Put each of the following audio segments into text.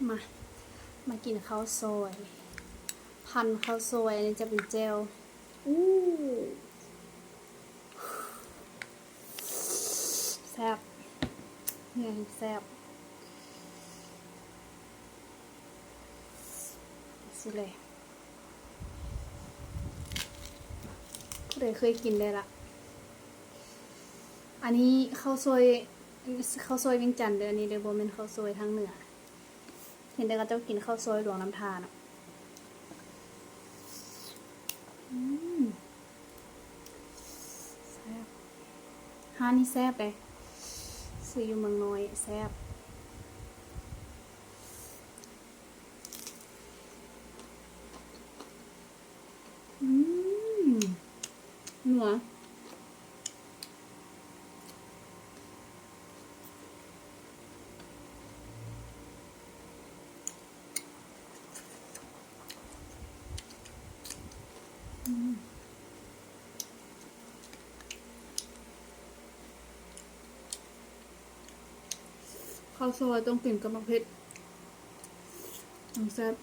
มามากินข้าวซอยพันข้าวซอยอันนี้จะเป็นเจลอู้แซ่บไงแซ่บสิเลยผู้ใดเคยกินได้ละอันนี้ข้าวซอยเวียงจันทร์เด้ออันนี้เด้อบ่แม่นข้าวซอยทางเหนือเห็นแต่เขาเจ้ากินข้าวซอยหลวงน้ำทานอ่ะแซ่บฮานี่แซ่บเลยซื้ออยู่เมืองน้อยแซ่บหนัวข้าวซอยต้องกินกับมะเขือแซ่บ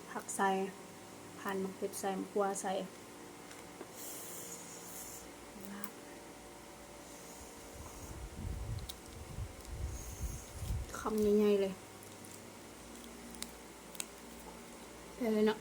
ผักใส่ผ่านมะเขือใส่มะกัวใส่คำใหญ่ๆเลยเลยเนาะ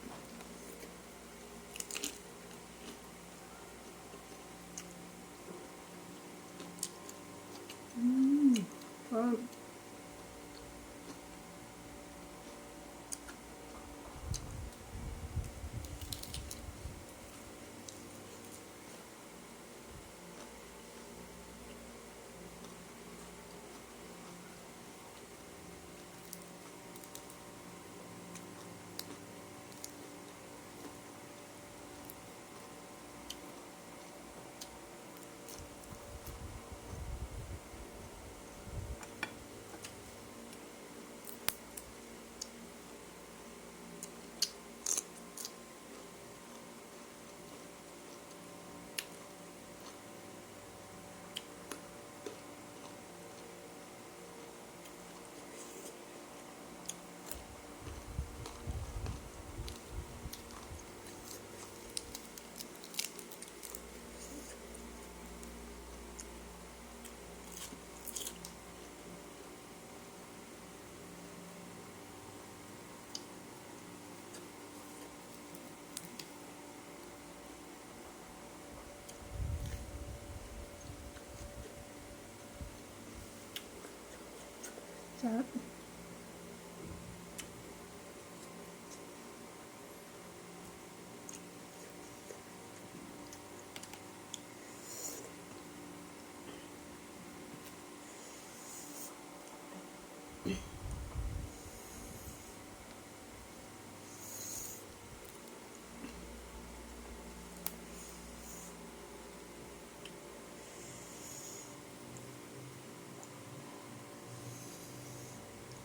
ครับ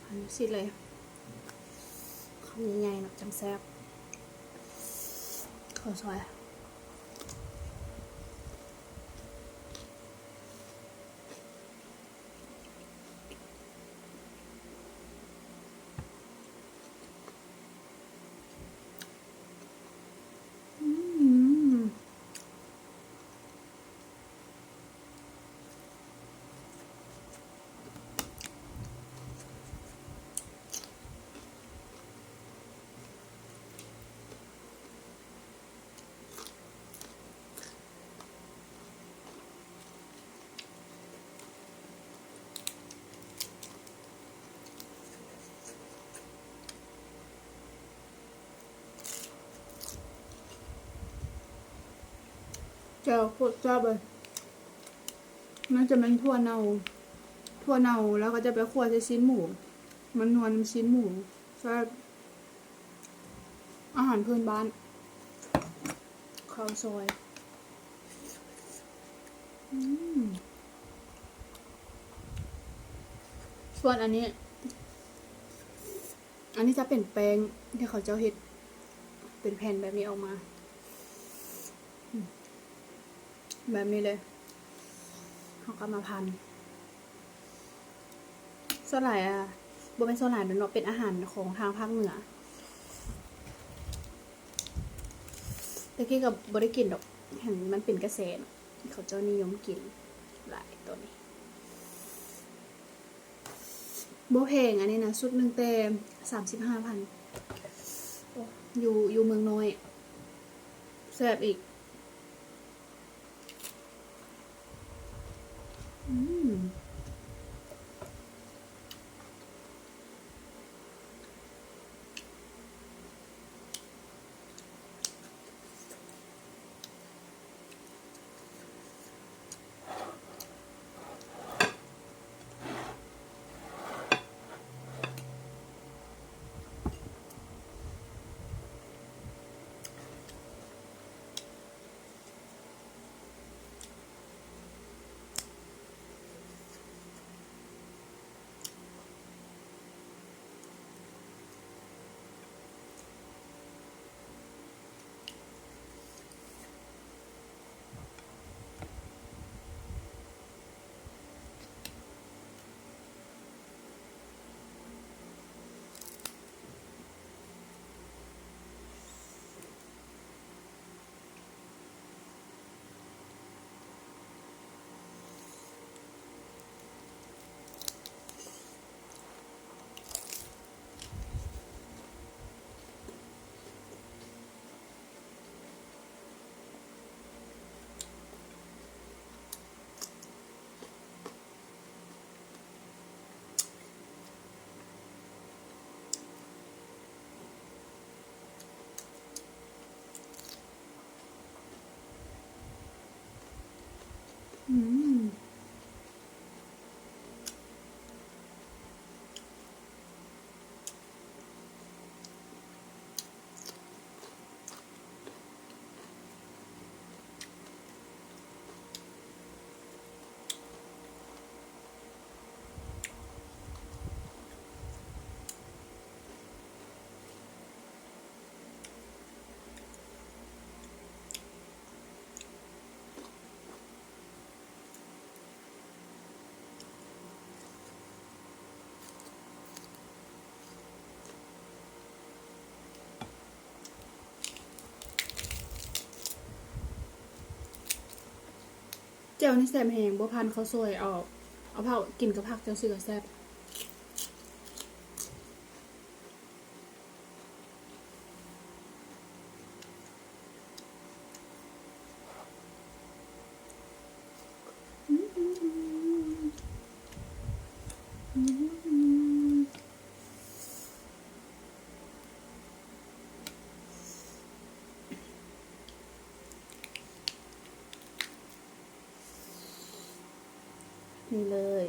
อันนี้สิเลยคำใหญ่ๆเนาะจังแซ่บข้าวซอยเจ้าโคตรชอบเลยน่าจะเป็นทั่วเนาแล้วก็จะไปคั่วใส่ชิ้นหมูมันนวลชิ้นหมูแซ่บอาหารพื้นบ้านข้าวซอย ส่วนอันนี้จะเป็นแป้งที่เขาเจ้าเฮ็ดเป็นแผ่นแบบนี้ออกมาแบบนี้เลยเขาก็มาพันสลายบ่เป็นสลายเนาะเป็นอาหารของทางภาคเหนือแต่กี้กับ่ได้กินดอกเห็นมันเป็นกระแสเขาเจ้านิยมกินหลายตัวนี้บ่แพงอันนี้นะชุดหนึ่งแต่35,000อยู่เมืองน้อยแซ่บอีกเจ้านี่แซ่บแหงบ่พันเขาซวยเอาเผากินกับผักเจ้าซื้อก็แซ่บนี่เลย